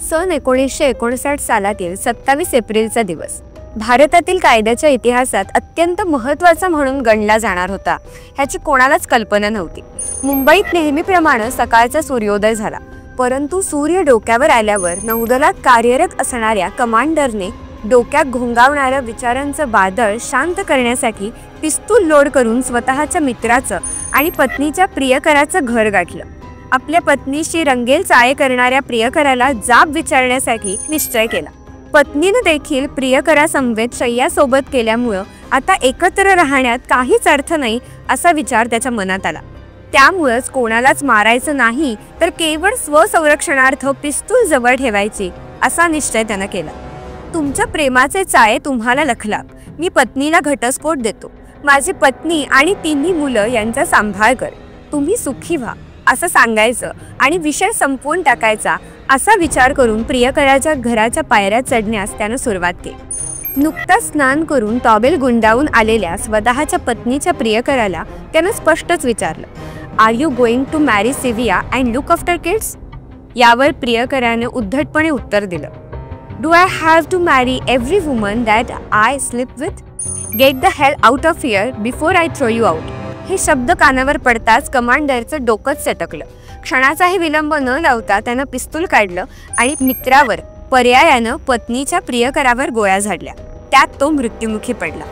सन 1959 सालातील 27 एप्रिलचा दिवस भारतातील कायद्याच्या इतिहासात अत्यंत महत्त्वाचा म्हणून गणला जाणार होता ह्याची कोणालाच कल्पना नव्हती। मुंबईत नेहमीप्रमाणे सकाळचा सूर्योदय झाला, परंतु सूर्य डोक्यावर आल्यावर नौदलात कार्यरत असणाऱ्या कमांडरने डोक्यात घोंगावणाऱ्या विचारांचं बादळ शांत करण्यासाठी पिस्तूल लोड करून स्वतःच्या मित्राचं आणि पत्नीच्या प्रियकराचं घर गाठलं। आपल्या पत्नीशी रंगेल चाळे करणाऱ्या प्रियकराला जाब विचारण्यासाठी निश्चय केला। पत्नीने देखील प्रियकरासमवेत शय्यासोबत केल्यामुळं आता एकत्र राहण्यात काहीच अर्थ नाही असा विचार त्याच्या मनात आला। त्यामुळेच कोणालाच मारायचं नाही तर केवळ स्वसंरक्षणार्थ पिस्तूल जवळ ठेवायची असा निश्चय त्याने केला। तुमच्या प्रेमाचे चाळे तुम्हाला लखलाक, मी पत्नीला घटस्फोट देतो, माझी पत्नी आणि तिन्ही मुलं यांचा सांभाळ कर, तुम्ही सुखी व्हा असं सांगायचं आणि विषय संपवून टाकायचा असा विचार करून प्रियकराच्या घराच्या पायऱ्या चढण्यास त्याने सुरुवात केली। नुकताच स्नान करून टॉवेल गुंडाळून आलेल्या स्वतःच्या पत्नीच्या प्रियकराला त्याने स्पष्टच विचारलं, R you going to marry Sylvia and look after kids? यावर प्रियकराने उद्धटपणे उत्तर दिलं, do I have to marry every woman that I sleep with? Get the hell out of here before I throw you out. हे शब्द कानावर पडताच कमांडरचं डोकंच सटकलं। क्षणाचाही विलंब न लावता त्यानं पिस्तूल काढलं आणि मित्रावर पर्यायानं पत्नीच्या प्रियकरावर गोळ्या झाडल्या। त्यात तो मृत्युमुखी पडला।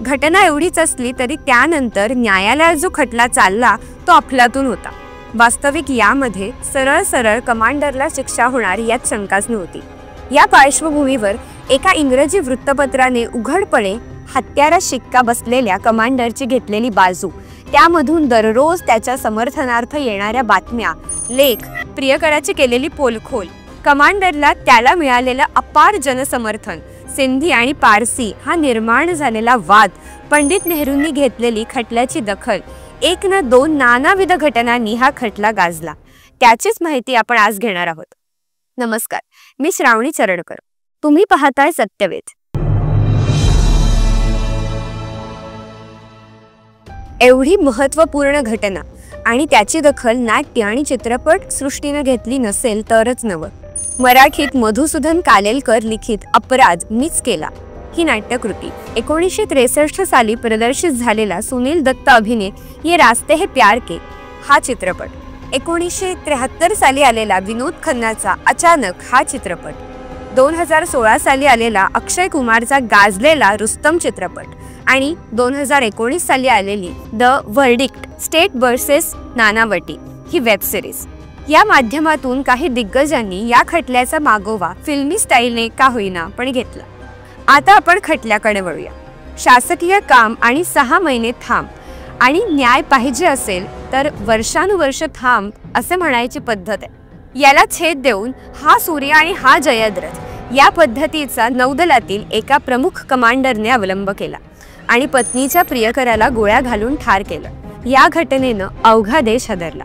घटना एवढीच असली तरी त्यानंतर न्यायालयात जो खटला चालला तो अफलातून होता। वास्तविक यामध्ये सरळ सरळ कमांडरला शिक्षा होणार यात शंकाच नव्हती। या पार्श्वभूमीवर एका इंग्रजी वृत्तपत्राने उघडपणे हत्यारात शिक्का बसलेल्या कमांडरची घेतलेली बाजू, त्यामधून दररोज त्याच्या समर्थनार्थ येणाऱ्या बातम्या, लेख, प्रियकराची केलेली पोलखोल, कमांडरला त्याला मिळालेलं अपार जनसमर्थन, सिंधी आणि पारसी हा निर्माण झालेला वाद, पंडित नेहरूंनी घेतलेली खटल्याची दखल, एक ना दोन नानाविध घटनांनी हा खटला गाजला। त्याचीच माहिती आपण आज घेणार आहोत। नमस्कार, मी श्रावणी चरणकर, तुम्ही पाहताय सत्यवेद। एवढी महत्त्वपूर्ण घटना आणि त्याची दखल नाट्य आणि चित्रपट सृष्टीने घेतली नसेल तरच नवं। मराठीत मधुसूदन कालेलकर लिखित अपराध मीच केला ही नाट्यकृती 1963 साली प्रदर्शित झालेला सुनील दत्त अभिनीत ये रास्ते है प्यार के हा चित्रपट, 1973 साली आलेला विनोद खन्नाचा अचानक हा चित्रपट, 2016 साली आलेला अक्षय कुमारचा गाजलेला रुस्तम चित्रपट आणि 2019 साली आलेली the verdict state versus Nanavati ही वेब सिरीज। या माध्यमातून काही दिग्गजांनी या खटल्याचा मागोवा फिल्मी स्टाईलने का होईना पण घेतला। आता आपण खटल्याकडे वळूया। शासकीय काम आणि 6 महिने थांब आणि न्याय पाहिजे असेल तर वर्षानुवर्ष थांब असे म्हणायची पद्धत आहे। याला छेद देऊन हा सूर्य आणि हा जयद्रथ या पद्धतीचा नौदलातील एका प्रमुख कमांडरने अवलंब केला आणि पत्नीच्या प्रियकराला गोळ्या घालून ठार केलं। या घटनेनं अवघा देश हादरला।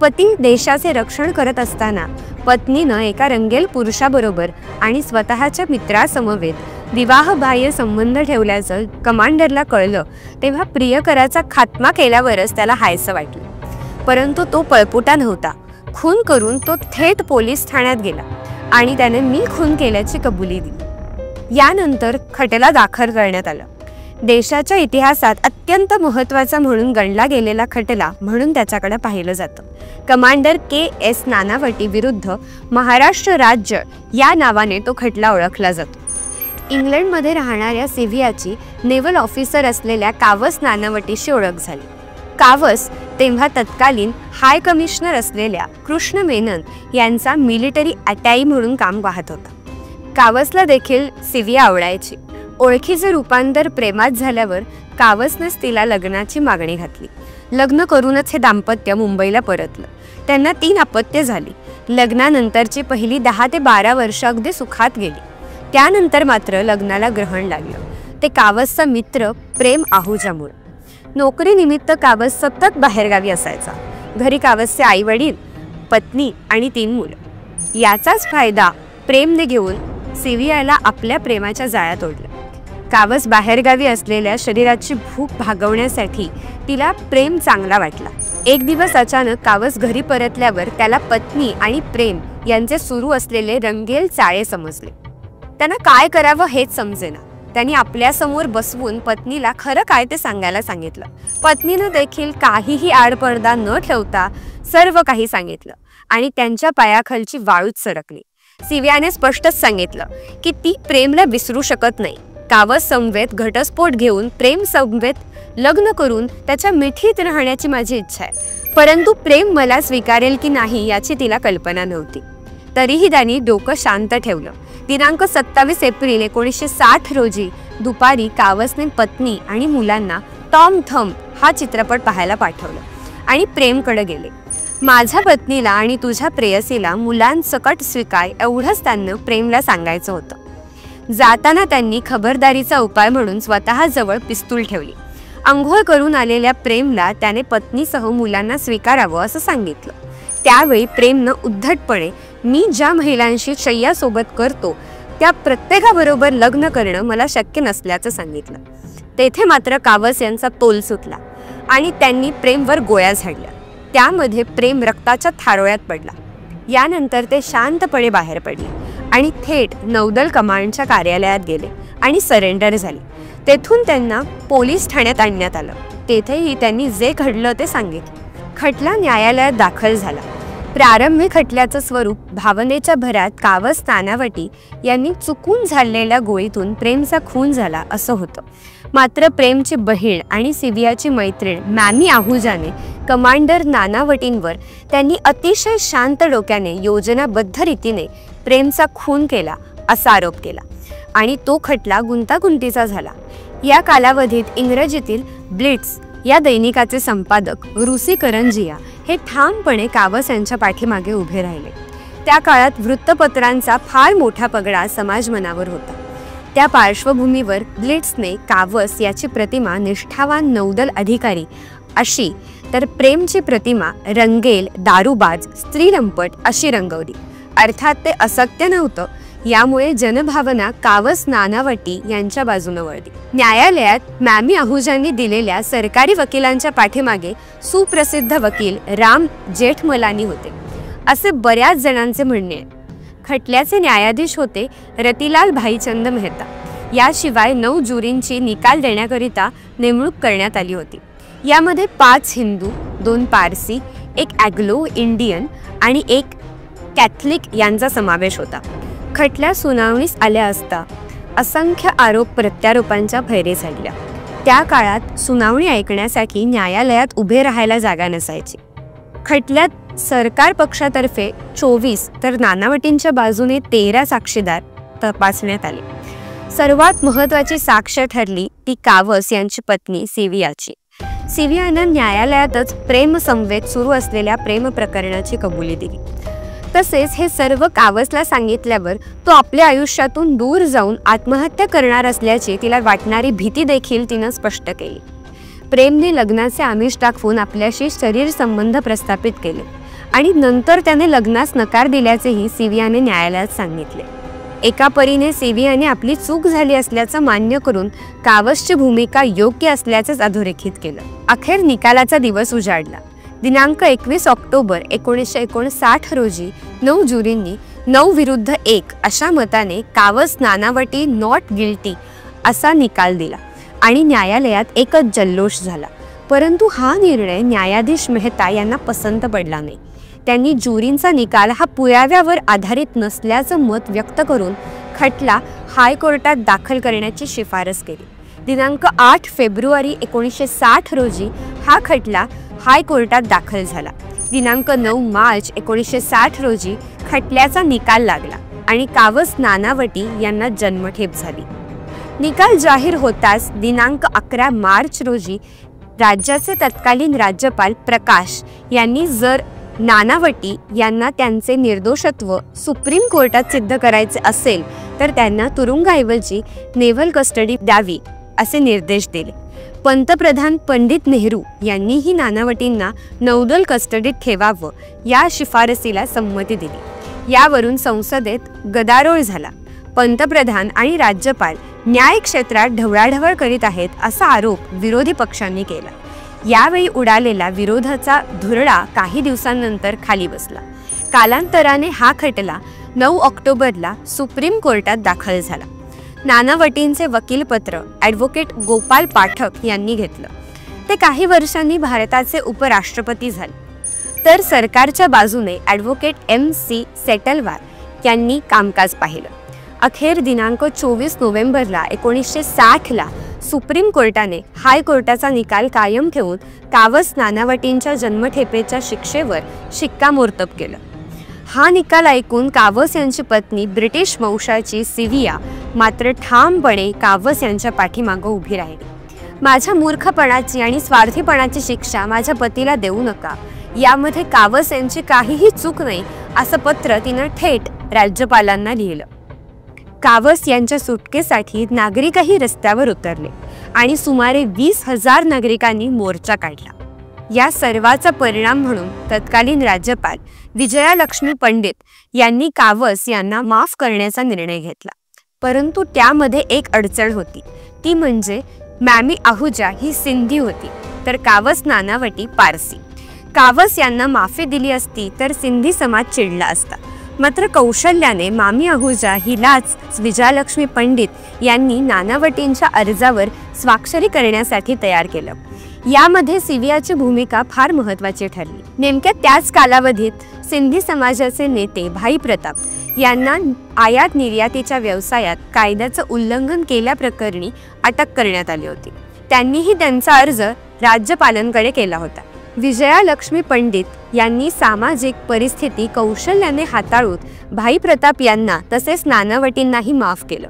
पती देशाचे रक्षण करत असताना पत्नीनं एका रंगेल पुरुषाबरोबर आणि स्वतःच्या मित्रासमवेत विवाहबाह्य संबंध ठेवल्याचं कमांडरला कळलं तेव्हा प्रियकराचा खात्मा केल्यावरच त्याला हायसं वाटलं। परंतु तो पळपुटा नव्हता। खून करून तो थेट पोलीस ठाण्यात गेला आणि त्याने मी खून केल्याची कबुली दिली। यानंतर खटला दाखल करण्यात आला। देशाच्या इतिहासात अत्यंत महत्त्वाचा म्हणून गणला गेलेला खटला म्हणून त्याच्याकडे पाहिलं जातं। Commander KS. नानावटी विरुद्ध महाराष्ट्र राज्य या नावाने तो खटला ओळखला जातो। इंग्लंडमध्ये राहणाऱ्या सिव्हियाची नेव्हल ऑफिसर असलेल्या कावस नानावटीशी ओळख झाली। कावस तेव्हा तत्कालीन हाय कमिशनर असलेल्या कृष्ण मेनन यांचा मिलिटरी अटॅई म्हणून काम पाहत होता। कावसला देखील सिव्हिया आवडायची। ओळखीचे रूपांतर प्रेमात झाल्यावर कावसनेच तिला लग्नाची मागणी घातली। लग्न करूनच हे दाम्पत्य मुंबईला परतलं। त्यांना 3 अपत्ये झाली। लग्नानंतरची पहिली 10 ते 12 वर्ष अगदी सुखात गेली। त्यानंतर मात्र लग्नाला ग्रहण लागलं ते कावसचा मित्र प्रेम आहुजामुळे। नोकरीनिमित्त कावस सतत बाहेरगावी असायचा। घरी कावसचे आई वडील, पत्नी आणि 3 मुलं। याचाच फायदा प्रेमने घेऊन सिव्हियाला आपल्या प्रेमाच्या जाळ्यात ओढलं। कावस बाहेरगावी असलेल्या शरीराची भूक भागवण्यासाठी तिला प्रेम चांगला वाटला। एक दिवस अचानक कावस घरी परतल्यावर त्याला पत्नी आणि प्रेम यांचे सुरू असलेले रंगेल चाळे समजले. त्यांना काय करावं हेच समजेना. त्यांनी आपल्या समोर बसवून पत्नीला खरं काय ते सांगायला सांगितलं. पत्नीनं देखील काहीही आडपडदा न ठेवता सर्व काही सांगितलं आणि त्यांच्या पायाखालची वाळूच सरकली. सिव्याने स्पष्टच सांगितलं की ती प्रेमला विसरू शकत नाही. कावस समवेत घटस्फोट घेऊन प्रेम समवेत लग्न करून त्याच्या मिठीत राहण्याची माझी इच्छा आहे, परंतु प्रेम मला स्वीकारेल की नाही याची तिला कल्पना नव्हती. तरीही त्यांनी डोकं शांत ठेवलं. दिनांक 27 एप्रिल 1960 रोजी दुपारी कावसने पत्नी आणि मुलांना टॉम थंब हा चित्रपट पाहायला पाठवलं आणि प्रेमकडे गेले. माझ्या पत्नीला आणि तुझ्या प्रेयसीला मुलांसकट स्वीकार एवढंच त्यांना प्रेमला सांगायचं होतं. जाताना त्यांनी खबरदारीचा उपाय म्हणून स्वतःजवळ पिस्तूल ठेवली. अंघोळ करून आलेल्या प्रेमला त्याने पत्नीसह मुलांना स्वीकारावं असं सांगितलं. त्यावेळी प्रेमनं उद्धटपणे मी ज्या महिलांशी शय्यासोबत करतो त्या प्रत्येकाबरोबर लग्न करणं मला शक्य नसल्याचं सांगितलं. तेथे मात्र कावस यांचा तोल सुटला आणि त्यांनी प्रेमवर गोळ्या झाडल्या. त्यामध्ये प्रेम रक्ताच्या थारोळ्यात पडला. यानंतर ते शांतपणे बाहेर पडले आणि थेट नौदल कमांडच्या कार्यालयात गेले आणि सरेंडर झाले. तेथून त्यांना पोलीस ठाण्यात आणण्यात आलं. तेथेही त्यांनी जे घडलं ते सांगितलं. खटला न्यायालयात दाखल झाला. प्रारंभी खटल्याचं स्वरूप भावनेच्या भरात कावस नानावटी यांनी चुकून झालेल्या गोळीतून प्रेमचा खून झाला असं होतं. मात्र प्रेमची बहीण आणि सिवियाची मैत्रीण मॅमी आहुजाने कमांडर नानावटींवर त्यांनी अतिशय शांत डोक्याने योजनाबद्ध रीतीने प्रेमचा खून केला असा आरोप केला आणि तो खटला गुंतागुंतीचा झाला. या कालावधीत इंग्रजीतील ब्लिट्स या दैनिकाचे संपादक रूसी करंजिया हे ठामपणे कावस यांच्या पाठीमागे उभे राहिले. त्या काळात वृत्तपत्रांचा फार मोठा पगडा समाजमनावर होता. त्या पार्श्वभूमीवर ब्लिट्सने कावस याची प्रतिमा निष्ठावान नौदल अधिकारी अशी तर प्रेमची प्रतिमा रंगेल, दारूबाज, स्त्रीलंपट अशी रंगवली. अर्थात ते असत्य नव्हतं. यामुळे जनभावना कावस नानावटी यांच्या बाजूने वळली. न्यायालयात मॅमी आहुजांनी दिलेल्या सरकारी वकिलांच्या पाठीमागे सुप्रसिद्ध वकील राम जेठमलानी होते असे बऱ्याच जणांचे म्हणणे आहे. खटल्याचे न्यायाधीश होते रतिलाल भाईचंद मेहता. याशिवाय 9 ज्युरींची निकाल देण्याकरिता नेमणूक करण्यात आली होती. यामध्ये 5 हिंदू, 2 पारसी, 1 ॲग्लो इंडियन आणि 1 कॅथलिक यांचा समावेश होता. खटल्या सुनावणीस आल्या असता असंख्य आरोप प्रत्यारोपांच्या फैरी झाल्या. त्या काळात सुनावणी ऐकण्यासाठी न्यायालयात उभे राहायला जागा नसायची. खटल्यात सरकार पक्षातर्फे 24 तर नानावटींच्या बाजूने 13 साक्षीदार तपासण्यात आले. सर्वात महत्त्वाची साक्ष ठरली ती कावस यांची पत्नी सिवियाची. सिवियानं न्यायालयातच प्रेम समवेत सुरू असलेल्या प्रेम प्रकरणाची कबुली दिली. तसेच हे सर्व कावसला सांगितल्यावर तो आपल्या आयुष्यातून दूर जाऊन आत्महत्या करणार असल्याची तिला वाटणारी भीती देखील तिनं स्पष्ट केली. प्रेमने लग्नाचे आमिष दाखवून आपल्याशी शरीर संबंध प्रस्थापित केले आणि नंतर त्याने लग्नास नकार दिल्याचेही सिवियाने न्यायालयात सांगितले. एका परीने सिवियाने आपली चूक झाली असल्याचं मान्य करून कावसची भूमिका योग्य असल्याचेच अधोरेखित केलं. अखेर निकालाचा दिवस उजाडला. दिनांक 21 ऑक्टोबर 1959 रोजी 9 ज्युरींनी 9 विरुद्ध 1 अशा मताने कावस नानावटी नॉट गिल्टी असा निकाल दिला आणि न्यायालयात एकच जल्लोष झाला. परंतु हा निर्णय न्यायाधीश मेहता यांना पसंत पडला नाही. त्यांनी ज्युरींचा निकाल हा पुराव्यावर आधारित नसल्याचं मत व्यक्त करून खटला हायकोर्टात दाखल करण्याची शिफारस केली. दिनांक 8 फेब्रुवारी 1960 रोजी हा खटला हायकोर्टात दाखल झाला. दिनांक 9 मार्च 1960 रोजी खटल्याचा निकाल लागला आणि कावस नानावटी यांना जन्मठेप झाली. निकाल जाहीर होताच दिनांक 11 मार्च रोजी राज्याचे तत्कालीन राज्यपाल प्रकाश यांनी जर नानावटी यांना त्यांचे निर्दोषत्व सुप्रीम कोर्टात सिद्ध करायचे असेल तर त्यांना तुरुंगाऐवजी नेव्हल कस्टडी द्यावी असे निर्देश दिले. पंतप्रधान पंडित नेहरू यांनीही नानावटींना नौदल कस्टडीत ठेवावं या शिफारसीला संमती दिली. यावरून संसदेत गदारोळ झाला. पंतप्रधान आणि राज्यपाल न्याय क्षेत्रात ढवळाढवळ करीत आहेत असा आरोप विरोधी पक्षांनी केला. यावेळी उडालेला विरोधाचा धुरळा काही दिवसांनंतर खाली बसला. कालांतराने हा खटला 9 ऑक्टोबरला सुप्रीम कोर्टात दाखल झाला. नानावटींचे वकीलपत्र ॲडव्होकेट गोपाल पाठक यांनी घेतलं. ते काही वर्षांनी भारताचे उपराष्ट्रपती झाले. तर सरकारच्या बाजूने ॲडव्होकेट MC सेटलवार यांनी कामकाज पाहिलं. अखेर दिनांक 24 नोव्हेंबरला 1960ला सुप्रीम कोर्टाने हायकोर्टाचा निकाल कायम ठेवून कावस नानावटींच्या जन्मठेपेच्या शिक्षेवर शिक्कामोर्तब केलं. हा निकाल ऐकून कावस यांची पत्नी ब्रिटिश वंशाची सिव्हिया मात्र ठामपणे कावस यांच्या पाठीमागं उभी राहिली. माझ्या मूर्खपणाची आणि स्वार्थीपणाची शिक्षा माझ्या पतीला देऊ नका, यामध्ये कावस यांची काहीही चूक नाही, असं पत्र तिनं थेट राज्यपालांना लिहिलं. कावस यांच्या सुटकेसाठी नागरिकही रस्त्यावर उतरले आणि सुमारे 20,000 नागरिकांनी मोर्चा काढला. या सर्वाचा परिणाम म्हणून तत्कालीन राज्यपाल विजयालक्ष्मी पंडित यांनी कावस यांना माफ करण्याचा निर्णय घेतला. परंतु त्यामध्ये एक अडचण होती, ती म्हणजे मॅमी आहूजा ही सिंधी होती तर कावस नानावटी पारसी. कावस यांना माफी दिली असती तर सिंधी समाज चिडला असता. मात्र कौशल्याने मामी आहूजा हिलाच विजयालक्ष्मी पंडित यांनी नानावटींच्या अर्जावर स्वाक्षरी करण्यासाठी तयार केलं. यामध्ये सिव्हियाची भूमिका फार महत्त्वाची ठरली. नेमक्या त्याच कालावधीत सिंधी समाजाचे नेते भाई प्रताप यांना आयात निर्यातीच्या व्यवसायात कायद्याचं उल्लंघन केल्याप्रकरणी अटक करण्यात आली होती. त्यांनीही त्यांचा अर्ज राज्यपालांकडे केला होता. विजयालक्ष्मी पंडित यांनी सामाजिक परिस्थिती कौशल्याने हाताळून भाई प्रताप यांना तसेच नानावटींनाही माफ केलं.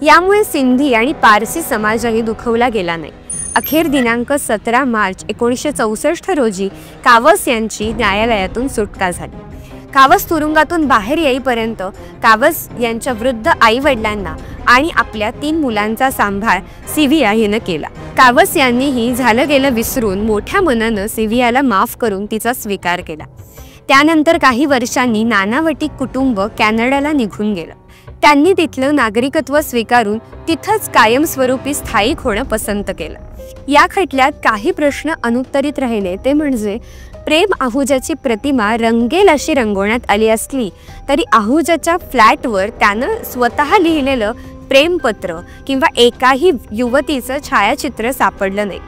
यामुळे सिंधी आणि पारसी समाजही दुखवला गेला नाही. अखेर दिनांक 17 मार्च 1964 रोजी कावस यांची न्यायालयातून सुटका झाली. कावस तुरुंगातून बाहेर येईपर्यंत कावस यांच्या वृद्ध आई वडिलांना आणि आपल्या 3 मुलांचा सांभाळ सिव्हिया हिनं केला. कावस यांनीही झालं गेलं विसरून मोठ्या मनानं सिव्हियाला माफ करून तिचा स्वीकार केला. त्यानंतर काही वर्षांनी नानावटी कुटुंब कॅनडाला निघून गेलं. त्यांनी तिथलं नागरिकत्व स्वीकारून तिथंच कायमस्वरूपी स्थायिक होणं पसंत केलं. या खटल्यात काही प्रश्न अनुत्तरित राहिले, ते म्हणजे प्रेम आहूजाची प्रतिमा रंगेल अशी रंगवण्यात आली असली तरी आहूजाच्या फ्लॅटवर त्यानं स्वतः लिहिलेलं प्रेमपत्र किंवा एकाही युवतीचं छायाचित्र सापडलं नाही.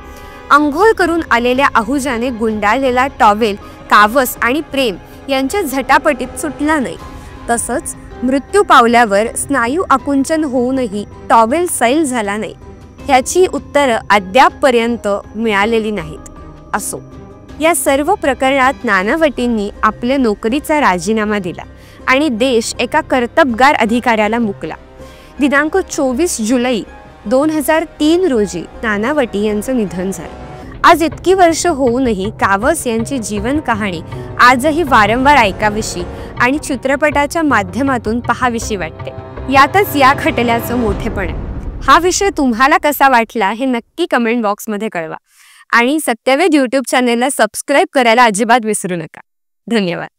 अंघोळ करून आलेल्या आहूजाने गुंडाळलेला टॉवेल कावस आणि प्रेम यांच्या झटापटीत सुटला नाही. तसंच मृत्यू पावल्यावर स्नायू आकुंचन होऊनही टॉवेल सैल झाला नाही, ह्याची उत्तरं अद्यापपर्यंत मिळालेली नाहीत. असो, या सर्व प्रकरणात नानावटींनी आपल्या नोकरीचा राजीनामा दिला आणि देश एका कर्तबगार अधिकाऱ्याला मुकला. दिनांक 24 जुलै 2003 रोजी नानावटी यांचं निधन झालं. आज इतकी वर्ष होऊनही कावस यांची जीवन कहाणी आजही वारंवार ऐकावीशी आणि चित्रपटाच्या माध्यमातून पाहावीशी वाटते. यातच या खटल्याचं मोठेपण आहे. हा विषय तुम्हाला कसा वाटला हे नक्की कमेंट बॉक्समध्ये कळवा आणि सत्यवेद यूट्यूब चॅनेलला सबस्क्राईब करायला अजिबात विसरू नका. धन्यवाद.